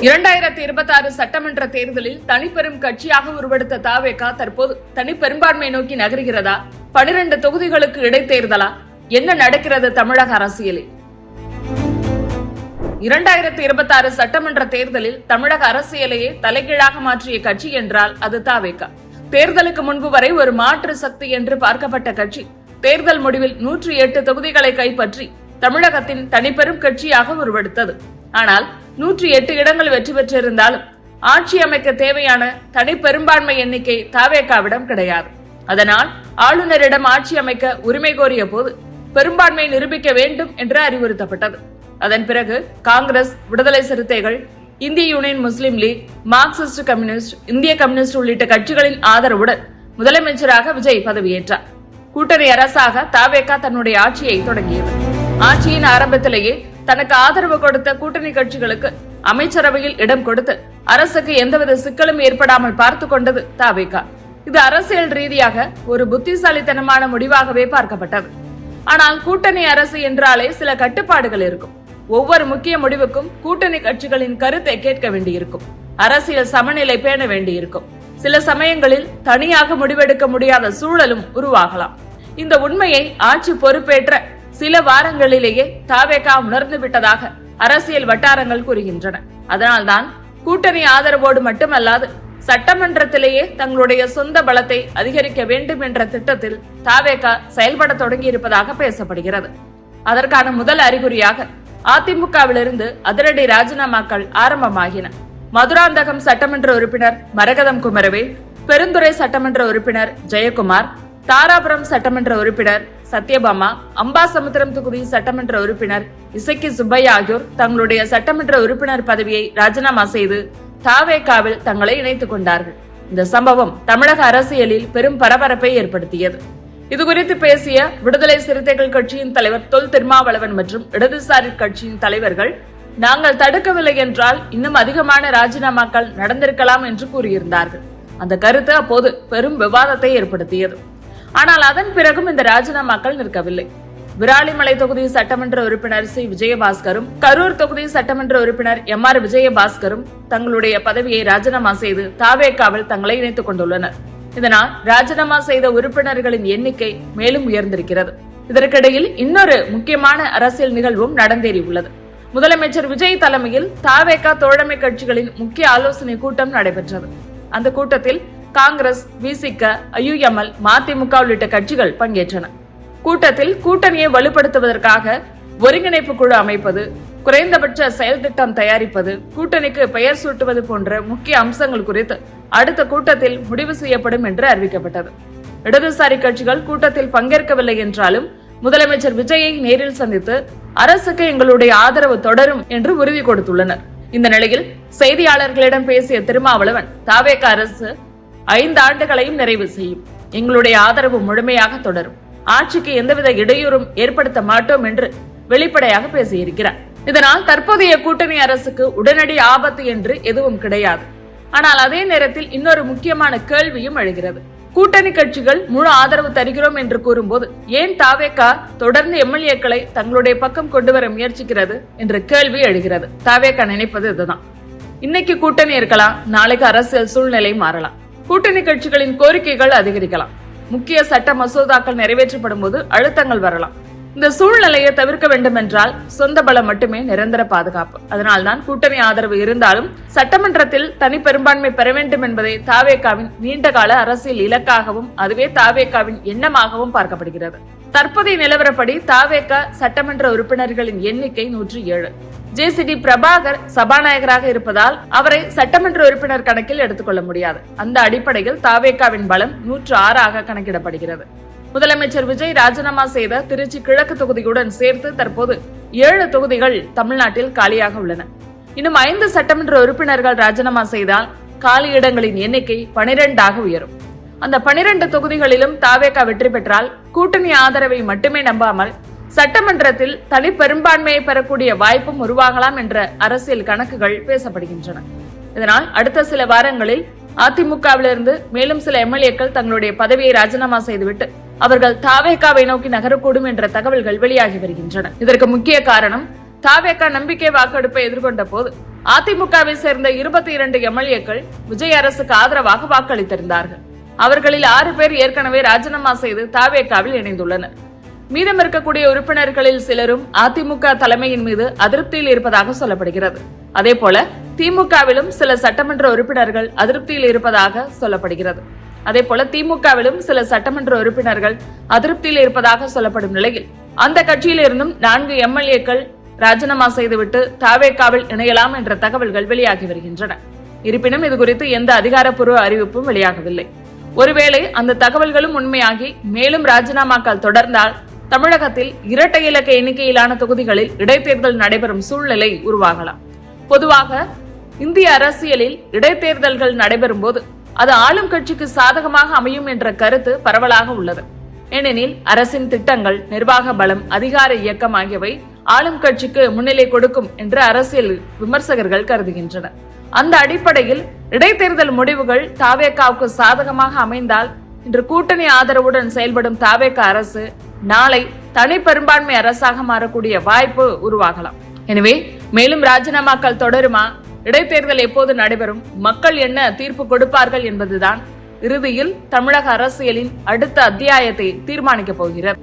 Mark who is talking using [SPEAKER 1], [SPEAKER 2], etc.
[SPEAKER 1] 2026 சட்டமன்ற தேர்தலில் தனிப்பெரும் கட்சியாக உருவெடுத்த தாவேகா தற்போது தனிப்பெரும்பான்மை நோக்கி நகர்கிறதா? 12 தொகுதிகளுக்கு இடைத்தேர்தலா? என்ன நடக்கிறது தமிழக அரசியலில்? 2026 சட்டமன்ற தேர்தலில் தமிழக அரசியலையே தலைகீழாக மாற்றிய கட்சி என்றால் அது தாவேகா. தேர்தலுக்கு முன்பு வரை ஒரு மாற்று சக்தி என்று பார்க்கப்பட்ட கட்சி தேர்தல் முடிவில் 108 தொகுதிகளை கைப்பற்றி தமிழகத்தின் தனிப்பெரும் கட்சியாக உருவெடுத்தது. ஆனால் 108 இடங்கள் வெற்றி பெற்றிருந்தாலும் ஆட்சி அமைக்க தேவையான தனிப்பெரும்பான்மை எண்ணிக்கை தாவேகாவிடம் கிடையாது. அதனால் ஆளுநரிடம் ஆட்சி அமைக்க உரிமை கோரிய போது பெரும்பான்மை நிரூபிக்க வேண்டும் என்று அறிவுறுத்தப்பட்டது. அதன் பிறகு காங்கிரஸ், விடுதலை சிறுத்தைகள், இந்திய யூனியன் முஸ்லிம் லீக், மார்க்சிஸ்ட் கம்யூனிஸ்ட், இந்திய கம்யூனிஸ்ட் உள்ளிட்ட கட்சிகளின் ஆதரவுடன் முதலமைச்சராக விஜய் பதவியேற்றார். கூட்டணி அரசாக தாவேகா தன்னுடைய ஆட்சியை தொடங்கியது. ஆட்சியின் ஆரம்பத்திலேயே தனக்கு ஆதரவு கொடுத்த கூட்டணி கட்சிகளுக்கு அமைச்சரவையில் இடம் கொடுத்து அரசுக்கு எந்தவித சிக்கலும் ஏற்படாமல் பார்த்து கொண்டது தாவேகா. இது அரசியல் ரீதியாக ஒரு புத்திசாலித்தனமான முடிவாகவே பார்க்கப்பட்டது. ஆனால் கூட்டணி அரசு என்றாலே சில கட்டுப்பாடுகள் இருக்கும். ஒவ்வொரு முக்கிய முடிவுக்கும் கூட்டணி கட்சிகளின் கருத்தை கேட்க வேண்டியிருக்கும். அரசியல் சமநிலை பேண வேண்டியிருக்கும். சில சமயங்களில் தனியாக முடிவெடுக்க முடியாத சூழலும் உருவாகலாம். இந்த உண்மையை ஆட்சி பொறுப்பேற்ற சில வாரங்களிலேயே தாவேகா உணர்ந்து விட்டதாக அரசியல் வட்டாரங்கள் கூறுகின்றன. அதனால்தான் கூட்டணி ஆதரவோடு மட்டுமல்லாது சட்டமன்றத்திலேயே தங்களுடைய சொந்த பலத்தை அதிகரிக்க வேண்டும் என்ற திட்டத்தில் தாவேகா செயல்பட தொடங்கி இருப்பதாக பேசப்படுகிறது. அதற்கான முதல் அறிகுறியாக அதிமுகவிலிருந்து அதிரடி ராஜினாமாக்கள் ஆரம்பமாகின. மதுராந்தகம் சட்டமன்ற உறுப்பினர் மரகதம் குமரவேல், பெருந்துறை சட்டமன்ற உறுப்பினர் ஜெயக்குமார், தாராபுரம் சட்டமன்ற உறுப்பினர் சத்யபாமா, அம்பாசமுத்திரம் தொகுதி சட்டமன்ற உறுப்பினர் இசக்கி சுப்பையா ஆகியோர் தங்களுடைய சட்டமன்ற உறுப்பினர் பதவியை ராஜினாமா செய்து தாவேகாவில் தங்களை இணைத்துக் கொண்டார்கள். இந்த சம்பவம் தமிழக அரசியலில் பெரும் பரபரப்பை ஏற்படுத்தியது. இதுகுறித்து பேசிய விடுதலை சிறுத்தைகள் கட்சியின் தலைவர் தொல் திருமாவளவன் மற்றும் இடதுசாரி கட்சியின் தலைவர்கள், நாங்கள் தடுக்கவில்லை என்றால் இன்னும் அதிகமான ராஜினாமாக்கள் நடந்திருக்கலாம் என்று கூறியிருந்தார்கள். அந்த கருத்து அப்போது பெரும் விவாதத்தை ஏற்படுத்தியது. ஆனால் அதன் பிறகும் இந்த ராஜினாமாக்கள் நிற்கவில்லை. விராலிமலை தொகுதி சட்டமன்ற உறுப்பினர் சி விஜயபாஸ்கரும், கரூர் தொகுதி சட்டமன்ற உறுப்பினர் MR விஜயபாஸ்கரும் தங்களுடைய பதவியை ராஜினாமா செய்து தாவேகாவில் தங்களை இணைத்துக் கொண்டுள்ளனர். இதனால் ராஜினாமா செய்த உறுப்பினர்களின் எண்ணிக்கை மேலும் உயர்ந்திருக்கிறது. இதற்கிடையில் இன்னொரு முக்கியமான அரசியல் நிகழ்வும் நடந்தேறியுள்ளது. முதலமைச்சர் விஜய் தலைமையில் தாவேகா தோழமை கட்சிகளின் முக்கிய ஆலோசனை கூட்டம் நடைபெற்றது. அந்த கூட்டத்தில் காங்கிரஸ், விசிக, IUML, மதிமுக உள்ளிட்ட கட்சிகள் பங்கேற்றன. கூட்டத்தில் கூட்டணியை வலுப்படுத்துவதற்காக ஒருங்கிணைப்பு குழு அமைப்பது, குறைந்தபட்ச செயல் திட்டம் தயாரிப்பது, கூட்டணிக்கு பெயர் சூட்டுவது போன்ற முக்கிய அம்சங்கள் குறித்து அடுத்த கூட்டத்தில் முடிவு செய்யப்படும் என்று அறிவிக்கப்பட்டது. இடதுசாரி கட்சிகள் கூட்டத்தில் பங்கேற்கவில்லை என்றாலும் முதலமைச்சர் விஜயை நேரில் சந்தித்து அரசுக்கு எங்களுடைய ஆதரவு தொடரும் என்று உறுதி கொடுத்துள்ளனர். இந்த நிலையில் செய்தியாளர்களிடம் பேசிய திருமாவளவன், தாவேகா அரசு 5 ஆண்டுகளையும் நிறைவு செய்யும், எங்களுடைய ஆதரவு முழுமையாக தொடரும், ஆட்சிக்கு எந்தவித இடையூறும் ஏற்படுத்த மாட்டோம் என்று வெளிப்படையாக பேசியிருக்கிறார். இதனால் தற்போதைய கூட்டணி அரசுக்கு உடனடி ஆபத்து என்று எதுவும் கிடையாது. ஆனால் அதே நேரத்தில் இன்னொரு முக்கியமான கேள்வியும் எழுகிறது. கூட்டணி கட்சிகள் முழு ஆதரவு தருகிறோம் என்று கூறும்போது ஏன் தாவேகா தொடர்ந்து MLA-க்களை தங்களுடைய பக்கம் கொண்டு வர முயற்சிக்கிறது என்ற கேள்வி எழுகிறது. தாவேகா நினைப்பது இதுதான். இன்னைக்கு கூட்டணி இருக்கலாம், நாளைக்கு அரசியல் சூழ்நிலை மாறலாம், கூட்டணி கட்சிகளின் கோரிக்கைகள் அதிகரிக்கலாம், முக்கிய சட்ட மசோதாக்கள் நிறைவேற்றப்படும் போது அழுத்தங்கள் வரலாம். இந்த சூழ்நிலையை தவிர்க்க வேண்டும் என்றால் சொந்த பலம் மட்டுமே நிரந்தர பாதுகாப்பு. அதனால்தான் கூட்டணி ஆதரவு இருந்தாலும் சட்டமன்றத்தில் தனி பெரும்பான்மை பெற வேண்டும் என்பதை தாவேகாவின் நீண்டகால அரசியல் இலக்காகவும் அதுவே தாவேகாவின் எண்ணமாகவும் பார்க்கப்படுகிறது. தற்போதைய நிலவரப்படி தாவேகா சட்டமன்ற உறுப்பினர்களின் எண்ணிக்கை 107. JCD பிரபாகர் சபாநாயகராக இருப்பதால் அவரை சட்டமன்ற உறுப்பினர் கணக்கில் எடுத்துக்கொள்ள முடியாது. அந்த அடிப்படையில் தாவேகாவின் பலம் 106 கணக்கிடப்படுகிறது. முதலமைச்சர் விஜய் ராஜினாமா செய்த திருச்சி கிழக்கு தொகுதியுடன் சேர்த்து தற்போது 7 தொகுதிகள் தமிழ்நாட்டில் காலியாக உள்ளன. இன்னும் 5 சட்டமன்ற உறுப்பினர்கள் ராஜினாமா செய்தால் காலியிடங்களின் எண்ணிக்கை 12 உயரும். அந்த 12 தொகுதிகளிலும் தாவேகா வெற்றி பெற்றால் கூட்டணி ஆதரவை மட்டுமே நம்பாமல் சட்டமன்றத்தில் தனி பெரும்பான்மையை பெறக்கூடிய வாய்ப்பும் உருவாகலாம் என்ற அரசியல் கணக்குகள் பேசப்படுகின்றன. இதனால் அடுத்த சில வாரங்களில் அதிமுகவிலிருந்து மேலும் சில MLA-க்கள் தங்களுடைய பதவியை ராஜினாமா செய்துவிட்டு அவர்கள் தாவேகாவை நோக்கி நகரக்கூடும் என்ற தகவல்கள் வெளியாகி வருகின்றன. இதற்கு முக்கிய காரணம் தாவேகா நம்பிக்கை வாக்கெடுப்பை எதிர்கொண்ட போது அதிமுகவை சேர்ந்த 22 எம்எல்ஏக்கள் விஜய் அரசுக்கு ஆதரவாக வாக்களித்திருந்தார்கள். அவர்களில் 6 பேர் ஏற்கனவே ராஜினாமா செய்து தாவேகாவில் இணைந்துள்ளனர். மீதம் இருக்கக்கூடிய உறுப்பினர்களில் சிலரும் அதிமுக தலைமையின் மீது அதிருப்தியில் இருப்பதாக சொல்லப்படுகிறது. அதேபோல திமுகவிலும் சில சட்டமன்ற உறுப்பினர்கள் அதிருப்தியில் இருப்பதாக சொல்லப்படுகிறது. அதேபோல திமுகவிலும் சில சட்டமன்ற உறுப்பினர்கள் அதிருப்தியில் இருப்பதாக சொல்லப்படும் நிலையில் அந்த கட்சியில் இருந்தும் 4 எம்எல்ஏக்கள் ராஜினாமா செய்துவிட்டு தாவேகாவில் இணையலாம் என்ற தகவல்கள் வெளியாகி வருகின்றன. இருப்பினும் இதுகுறித்து எந்த அதிகாரப்பூர்வ அறிவிப்பும் வெளியாகவில்லை. ஒருவேளை அந்த தகவல்களும் உண்மையாகி மேலும் ராஜினாமாக்கள் தொடர்ந்தால் தமிழகத்தில் இரட்டை இலக்க எண்ணிக்கையிலான தொகுதிகளில் இடைத்தேர்தல் நடைபெறும் சூழ்நிலை உருவாகலாம். பொதுவாக இந்திய அரசியலில் இடைத்தேர்தல்கள் நடைபெறும் போது அது ஆளும் கட்சிக்கு சாதகமாக அமையும் என்ற கருத்து பரவலாக உள்ளது. ஏனெனில் அரசின் திட்டங்கள், நிர்வாக பலம், அதிகார இயக்கம் ஆகியவை ஆளும் கட்சிக்கு முன்னிலை கொடுக்கும் என்று அரசியல் விமர்சகர்கள் கருதுகின்றனர். அந்த அடிப்படையில் இடைத்தேர்தல் முடிவுகள் தாவேகாவுக்கு சாதகமாக அமைந்தால் இன்று கூட்டணி ஆதரவுடன் செயல்படும் தாவேகா அரசு நாளை தனி பெரும்பான்மை அரசாக மாறக்கூடிய வாய்ப்பு உருவாகலாம். எனவே மேலும் ராஜினாமாக்கள் தொடருமா, இடைத்தேர்தல் எப்போது நடைபெறும், மக்கள் என்ன தீர்ப்பு கொடுப்பார்கள் என்பதுதான் இறுதியில் தமிழக அரசியலின் அடுத்த அத்தியாயத்தை தீர்மானிக்கப் போகிறது.